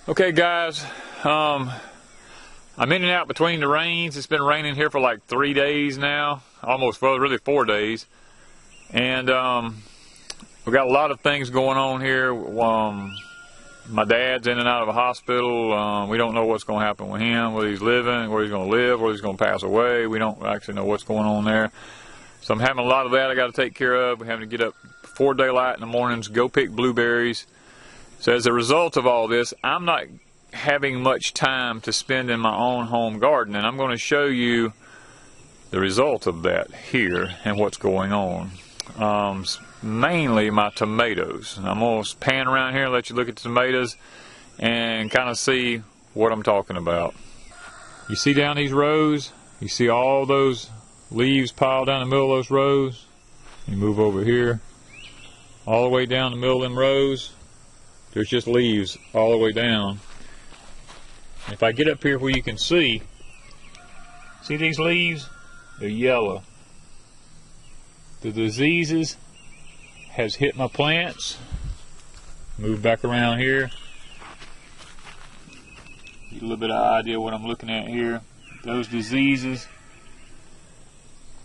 Okay guys, I'm in and out between the rains. It's been raining here for like 3 days now, almost, well, really 4 days. And we've got a lot of things going on here. My dad's in and out of a hospital. We don't know what's going to happen with him, whether he's living, where he's going to live, whether he's going to pass away. We don't actually know what's going on there. So I'm having a lot of that I got to take care of. We're having to get up before daylight in the mornings, go pick blueberries. So as a result of all this, I'm not having much time to spend in my own home garden, and I'm going to show you the result of that here and what's going on. Mainly my tomatoes. And I'm going to pan around here and let you look at the tomatoes and kind of see what I'm talking about. You see down these rows, you see all those leaves piled down the middle of those rows. You move over here, all the way down the middle of them rows. There's just leaves all the way down. If I get up here where you can see these leaves? They're yellow. The diseases has hit my plants. Move back around here. Get a little bit of idea what I'm looking at here. Those diseases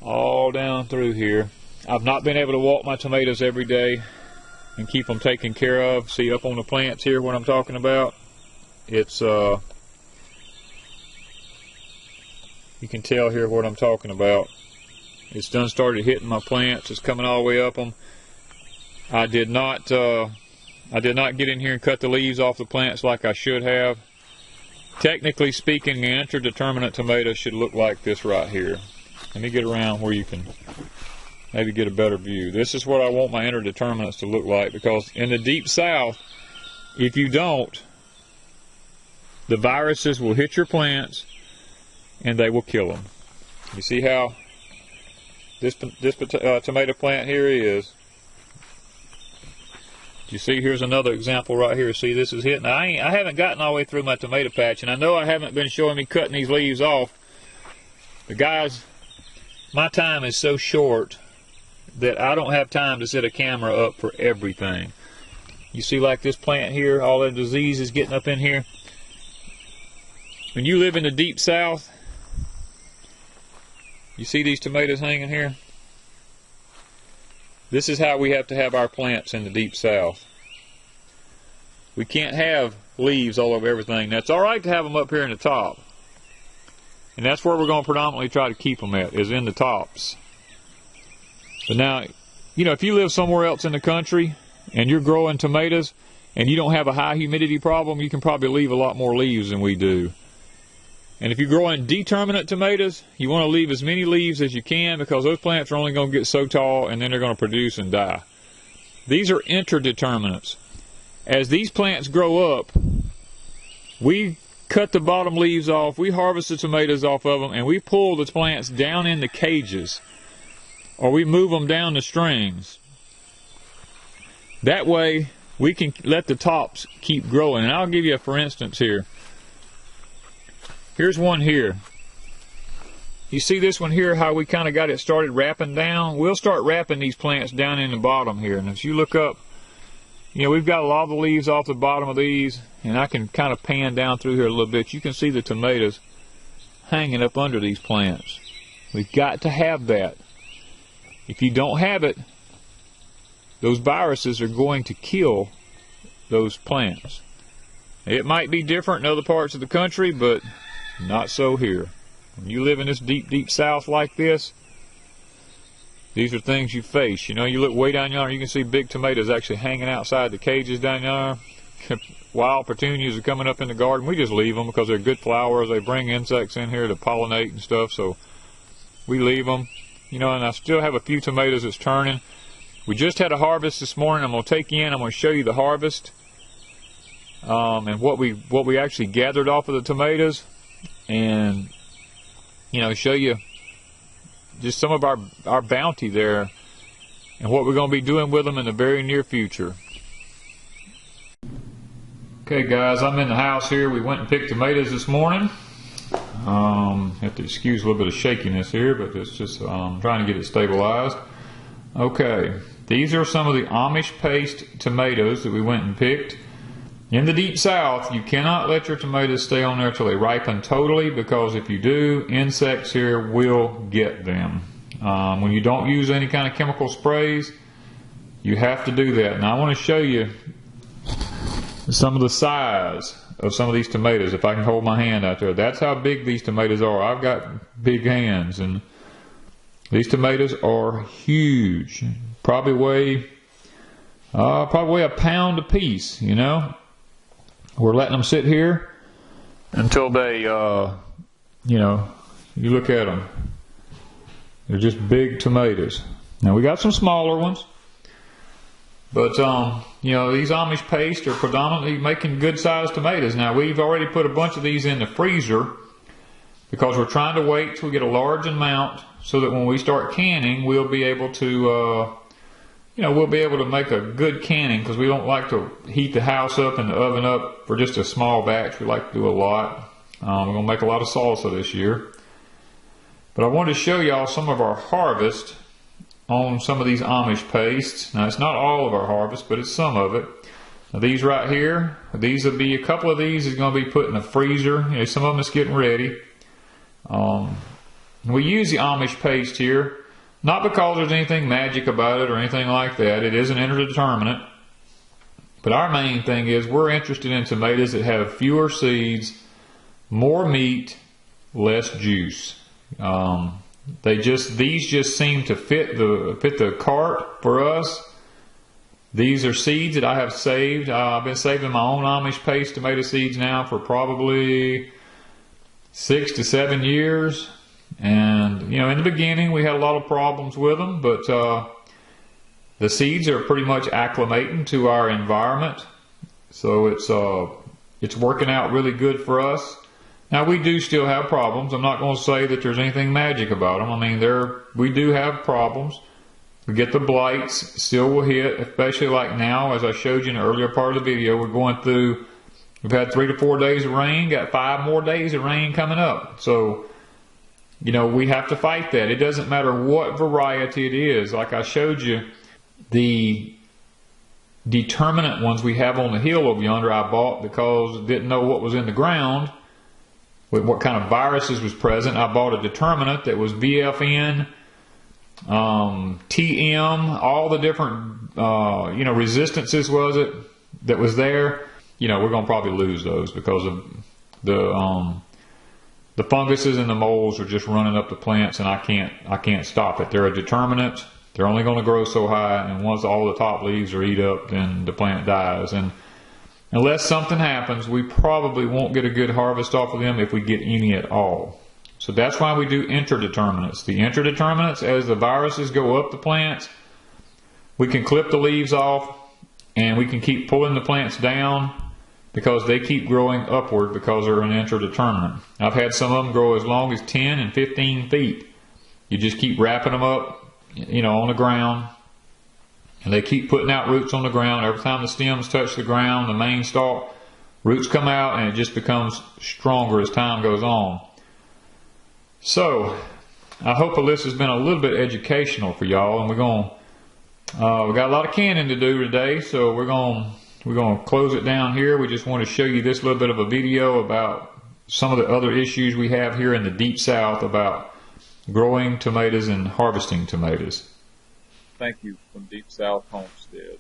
all down through here. I've not been able to walk my tomatoes every day and keep them taken care of. See up on the plants here what I'm talking about? It's you can tell here what I'm talking about. It's done started hitting my plants. It's coming all the way up them. I did not get in here and cut the leaves off the plants like I should have. Technically speaking, the interdeterminate tomato should look like this right here. Let me get around where you can maybe get a better view. This is what I want my interdeterminates to look like, because in the Deep South, if you don't, the viruses will hit your plants and they will kill them. You see how this tomato plant here is. You see, here's another example right here. See, this is hitting. I haven't gotten all the way through my tomato patch, and I know I haven't been showing me cutting these leaves off. But guys, my time is so short that I don't have time to set a camera up for everything. You see, like this plant here, all that disease is getting up in here. When you live in the Deep South, you see these tomatoes hanging here? This is how we have to have our plants in the Deep South. We can't have leaves all over everything. That's all right to have them up here in the top. And that's where we're going to predominantly try to keep them at, is in the tops. But now, you know, if you live somewhere else in the country and you're growing tomatoes and you don't have a high humidity problem, you can probably leave a lot more leaves than we do. And if you're growing determinate tomatoes, you want to leave as many leaves as you can, because those plants are only going to get so tall and then they're going to produce and die. These are interdeterminates. As these plants grow up, we cut the bottom leaves off, we harvest the tomatoes off of them, and we pull the plants down in the cages, or we move them down the strings. That way we can let the tops keep growing. And I'll give you a for instance here. Here's one here. You see this one here, how we kind of got it started wrapping down? We'll start wrapping these plants down in the bottom here. And as you look up, you know, we've got a lot of the leaves off the bottom of these, and I can kind of pan down through here a little bit. You can see the tomatoes hanging up under these plants. We've got to have that. If you don't have it, those viruses are going to kill those plants. It might be different in other parts of the country, but not so here. When you live in this deep, deep South like this, these are things you face. You know, you look way down yonder, you can see big tomatoes actually hanging outside the cages down yonder. Wild petunias are coming up in the garden. We just leave them because they're good flowers. They bring insects in here to pollinate and stuff, so we leave them. You know, and I still have a few tomatoes that's turning. We just had a harvest this morning. I'm going to take you in. I'm going to show you the harvest and what we actually gathered off of the tomatoes, and you know, show you just some of our bounty there and what we're going to be doing with them in the very near future. Okay guys, I'm in the house here. We went and picked tomatoes this morning. Have to excuse a little bit of shakiness here, but it's just trying to get it stabilized. Okay, these are some of the Amish paste tomatoes that we went and picked. In the Deep South, you cannot let your tomatoes stay on there till they ripen totally, because if you do, insects here will get them. When you don't use any kind of chemical sprays, you have to do that. Now I want to show you some of the size of some of these tomatoes. If I can hold my hand out there, that's how big these tomatoes are. I've got big hands, and these tomatoes are huge. Probably weigh a pound a piece, you know. We're letting them sit here until they, you know, you look at them. They're just big tomatoes. Now we got some smaller ones, but you know, these Amish paste are predominantly making good sized tomatoes. Now we've already put a bunch of these in the freezer because we're trying to wait till we get a large amount so that when we start canning, we'll be able to you know, we'll be able to make a good canning, because we don't like to heat the house up and the oven up for just a small batch. We like to do a lot. We're going to make a lot of salsa this year. But I wanted to show y'all some of our harvest on some of these Amish pastes. Now it's not all of our harvest, but it's some of it. Now these right here, these will be, a couple of these is going to be put in the freezer. You know, some of them is getting ready. We use the Amish paste here, not because there's anything magic about it or anything like that. It is an interdeterminant. But our main thing is we're interested in tomatoes that have fewer seeds, more meat, less juice. These just seem to fit the cart for us. These are seeds that I have saved. I've been saving my own Amish paste tomato seeds now for probably 6 to 7 years. And you know, in the beginning we had a lot of problems with them, but the seeds are pretty much acclimating to our environment, so it's working out really good for us. Now we do still have problems. I'm not going to say that there's anything magic about them. I mean, we do have problems. We get the blights, still will hit, especially like now, as I showed you in the earlier part of the video. We've had 3 to 4 days of rain, got 5 more days of rain coming up. So you know, we have to fight that. It doesn't matter what variety it is. Like I showed you, the determinant ones we have on the hill over yonder I bought because I didn't know what was in the ground, what kind of viruses was present. I bought a determinant that was VFN, TM, all the different you know, resistances that was there. You know, we're going to probably lose those because of the funguses and the molds are just running up the plants, and I can't stop it. They're a determinant. They're only going to grow so high, and once all the top leaves are eat up, then the plant dies. And unless something happens, we probably won't get a good harvest off of them, if we get any at all. So that's why we do interdeterminants. The interdeterminants, as the viruses go up the plants, we can clip the leaves off, and we can keep pulling the plants down, because they keep growing upward because they're an interdeterminant. I've had some of them grow as long as 10 and 15 feet. You just keep wrapping them up, you know, on the ground, and they keep putting out roots on the ground. Every time the stems touch the ground, the main stalk, roots come out, and it just becomes stronger as time goes on. So I hope this has been a little bit educational for y'all, and we got a lot of canning to do today, so we're going to close it down here. We just want to show you this little bit of a video about some of the other issues we have here in the Deep South about growing tomatoes and harvesting tomatoes. Thank you from Deep South Homestead.